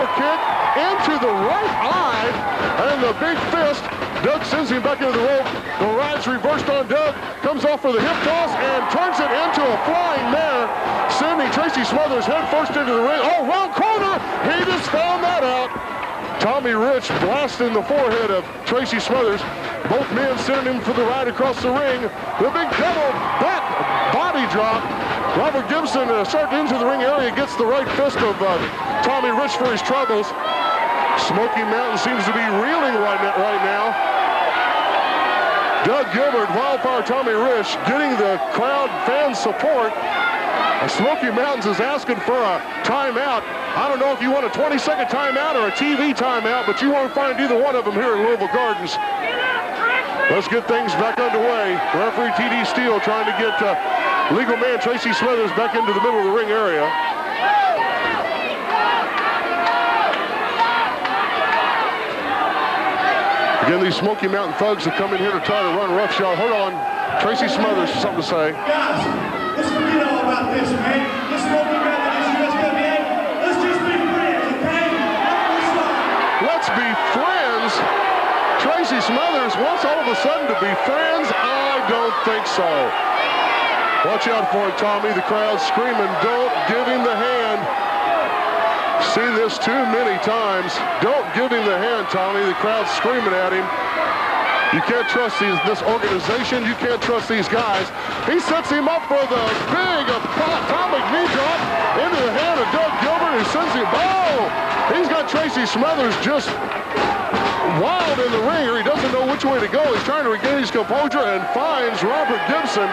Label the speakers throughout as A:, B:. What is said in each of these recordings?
A: super kick into the right eye, and the big fist. Doug sends him back into the rope. The ride's reversed on Doug, comes off for the hip toss and turns it into a flying mare, sending Tracy Smothers head first into the ring. Oh, round corner! He just found that out. Tommy Rich blasting the forehead of Tracy Smothers. Both men sending him for the ride across the ring. The big double back body drop. Robert Gibson starting into the ring area, gets the right fist of Tommy Rich for his troubles. Smoky Mountain seems to be reeling right now. Doug Gilbert, Wildfire Tommy Rich getting the crowd fan support. Smoky Mountains is asking for a timeout. I don't know if you want a 20-second timeout or a TV timeout, but you won't find either one of them here in Louisville Gardens. Let's get things back underway. Referee T.D. Steele trying to get legal man Tracy Smothers back into the middle of the ring area. Again, these Smoky Mountain thugs have come in here to try to run roughshod. Hold on. Tracy Smothers has something to say.
B: Guys, let's forget all about this, man. This Smoky Mountain is USWA. Let's just be friends, okay?
A: Let's be friends. Tracy Smothers wants all of a sudden to be friends? I don't think so. Watch out for it, Tommy. The crowd's screaming, don't give him the hand. Seen this too many times. Don't give him the hand, Tommy. The crowd's screaming at him. You can't trust this organization. You can't trust these guys. He sets him up for the big atomic knee drop into the hand of Doug Gilbert, who sends him. Oh! He's got Tracy Smothers just wild in the ring here. He doesn't know which way to go. He's trying to regain his composure and finds Robert Gibson.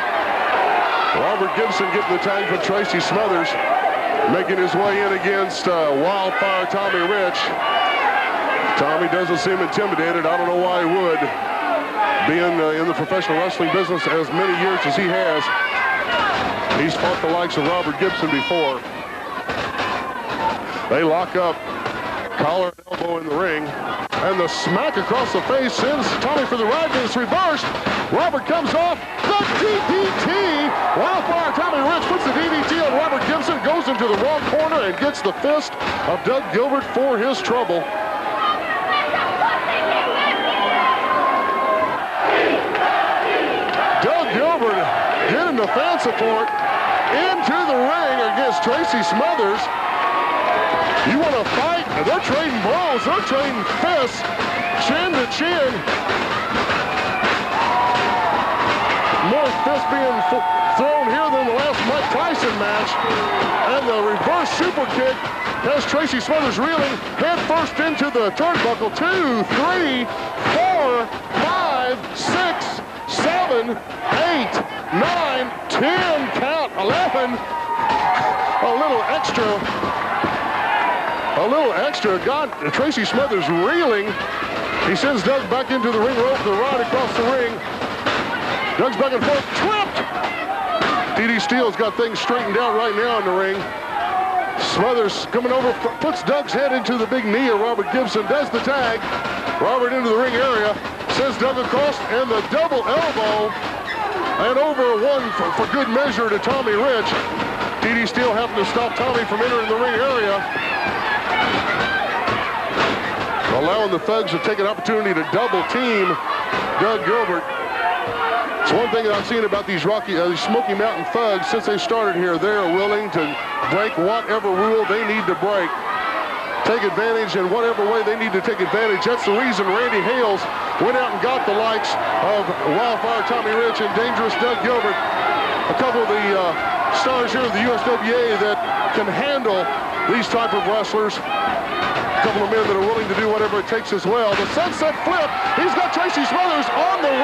A: Robert Gibson getting the tag for Tracy Smothers, making his way in against Wildfire Tommy Rich. Tommy doesn't seem intimidated. I don't know why he would. Being in the professional wrestling business as many years as he has, he's fought the likes of Robert Gibson before. They lock up, collar and elbow in the ring, and the smack across the face sends Tommy for the ride, but it's reversed. Robert comes off the DDT. Wildfire Tommy Rich puts the DDT on Robert Gibson, goes into the wrong corner and gets the fist of Doug Gilbert for his trouble. Doug Gilbert getting the fan support into the ring against Tracy Smothers. You want to fight? They're trading blows. They're trading fists, chin to chin. More fists being thrown here than the last Mike Tyson match. And the reverse super kick has Tracy Smothers reeling head first into the turnbuckle. 2, 3, 4, 5, 6, 7, 8, 9, 10 count, 11. A little extra. God, Tracy Smothers reeling. He sends Doug back into the ring rope, the ride across the ring. Doug's back and forth, tripped. T.D. Steele's got things straightened out right now in the ring. Smothers coming over, puts Doug's head into the big knee of Robert Gibson, does the tag. Robert into the ring area, sends Doug across, and the double elbow, and over one for good measure to Tommy Rich. T.D. Steele having to stop Tommy from entering the ring area, allowing the thugs to take an opportunity to double team Doug Gilbert. It's one thing that I've seen about these Smoky Mountain thugs since they started here. They're willing to break whatever rule they need to break, take advantage in whatever way they need to take advantage. That's the reason Randy Hales went out and got the likes of Wildfire Tommy Rich and Dangerous Doug Gilbert, a couple of the stars here of the USWA that can handle these type of wrestlers. A couple of men that are willing to do whatever it takes as well. The sunset flip. He's got Tracy Smothers on the...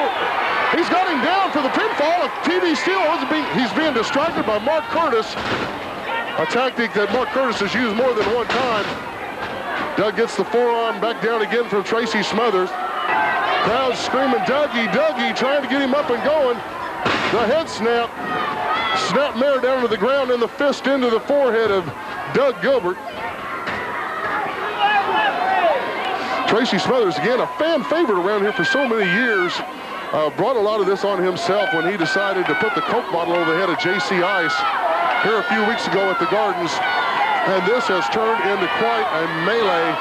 A: He's got him down for the pinfall. T.D. Steele, he's being distracted by Mark Curtis. A tactic that Mark Curtis has used more than one time. Doug gets the forearm back down again from Tracy Smothers. Crowd screaming, Dougie, Dougie, trying to get him up and going. The head snap. Snap mare down to the ground and the fist into the forehead of Doug Gilbert. Tracy Smothers, again, a fan favorite around here for so many years. Brought a lot of this on himself when he decided to put the Coke bottle over the head of J.C. Ice here a few weeks ago at the Gardens. And this has turned into quite a melee.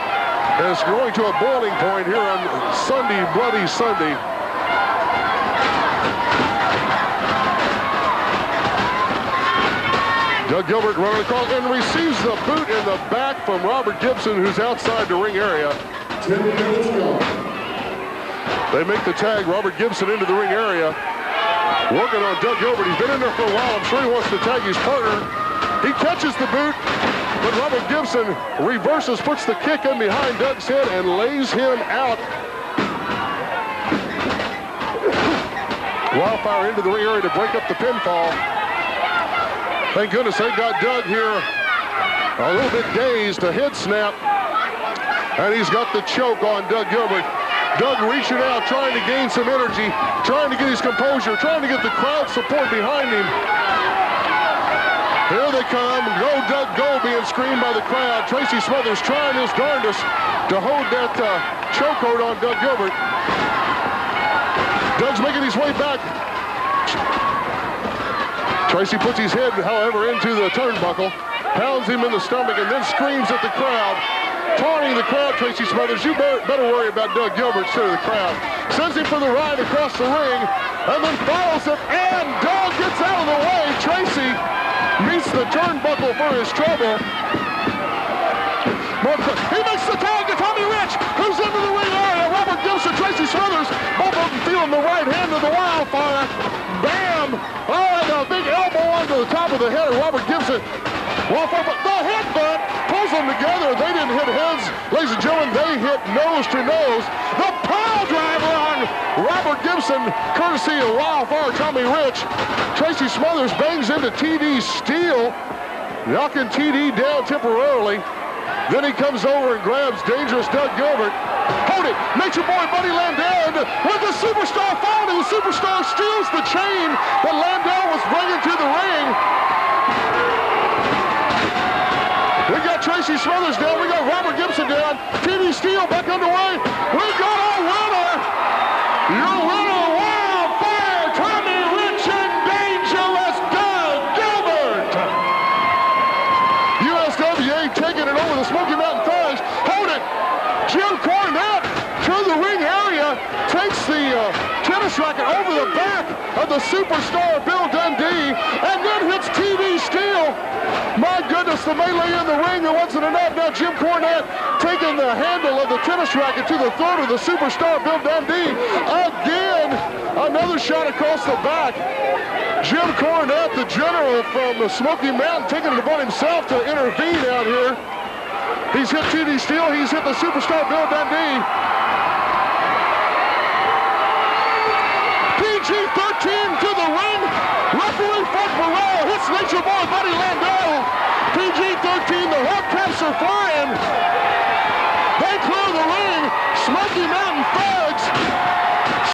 A: And it's going to a boiling point here on Sunday, Bloody Sunday. Doug Gilbert running across and receives the boot in the back from Robert Gibson, who's outside the ring area.
C: 10 minutes gone.
A: They make the tag, Robert Gibson into the ring area. Working on Doug Gilbert. He's been in there for a while. I'm sure he wants to tag his partner. He catches the boot, but Robert Gibson reverses, puts the kick in behind Doug's head and lays him out. Wildfire into the ring area to break up the pinfall. Thank goodness they got Doug here a little bit dazed, a head snap, and he's got the choke on Doug Gilbert. Doug reaching out, trying to gain some energy, trying to get his composure, trying to get the crowd support behind him. Here they come, go Doug, go, being screamed by the crowd. Tracy Smothers trying his darndest to hold that chokehold on Doug Gilbert. Doug's making his way back. Tracy puts his head, however, into the turnbuckle, pounds him in the stomach, and then screams at the crowd. Taunting the crowd, Tracy Smothers, you better worry about Doug Gilbert instead of the crowd. Sends him for the ride across the ring, and then follows him, and Doug gets out of the way. Tracy meets the turnbuckle for his trouble. He makes the tag to Tommy Rich, who's into the ring area. Robert Gibson, Tracy Smothers, both of them feeling the right hand of the Wildfire. Bam! Oh, and a big elbow onto the top of the head of Robert Gibson. Wildfire, the headbutt pulls them together. They didn't hit heads, ladies and gentlemen. They hit nose to nose. The pile driver on Robert Gibson, courtesy of Wildfire Tommy Rich. Tracy Smothers bangs into TD Steele, knocking TD down temporarily. Then he comes over and grabs dangerous Doug Gilbert. Hold it, Nature Boy Buddy Landell with the Superstar falling. The Superstar steals the chain that Landell was bringing to the ring. We got Tracy Smothers down. We got Robert Gibson down. TD Steele back underway. We got our winner. Your winner, Wildfire Tommy Rich and dangerous Doug Gilbert. USWA taking it over the Smoky Mountain Thugs. Hold it. Jim Cornette to the ring area, takes the tennis racket over the back of the Superstar Bill Dundee, and then hits TD Steele. My goodness, the melee in the ring, it wasn't enough. Now Jim Cornette taking the handle of the tennis racket to the throat of the Superstar Bill Dundee. Again, another shot across the back. Jim Cornette, the general from the Smoky Mountain, taking it upon himself to intervene out here. He's hit TD Steele, he's hit the Superstar Bill Dundee. PG-13 to the ring. Referee Fred Burrell hits Nature Boy Buddy Landell. PG-13, the hubcaps are flying.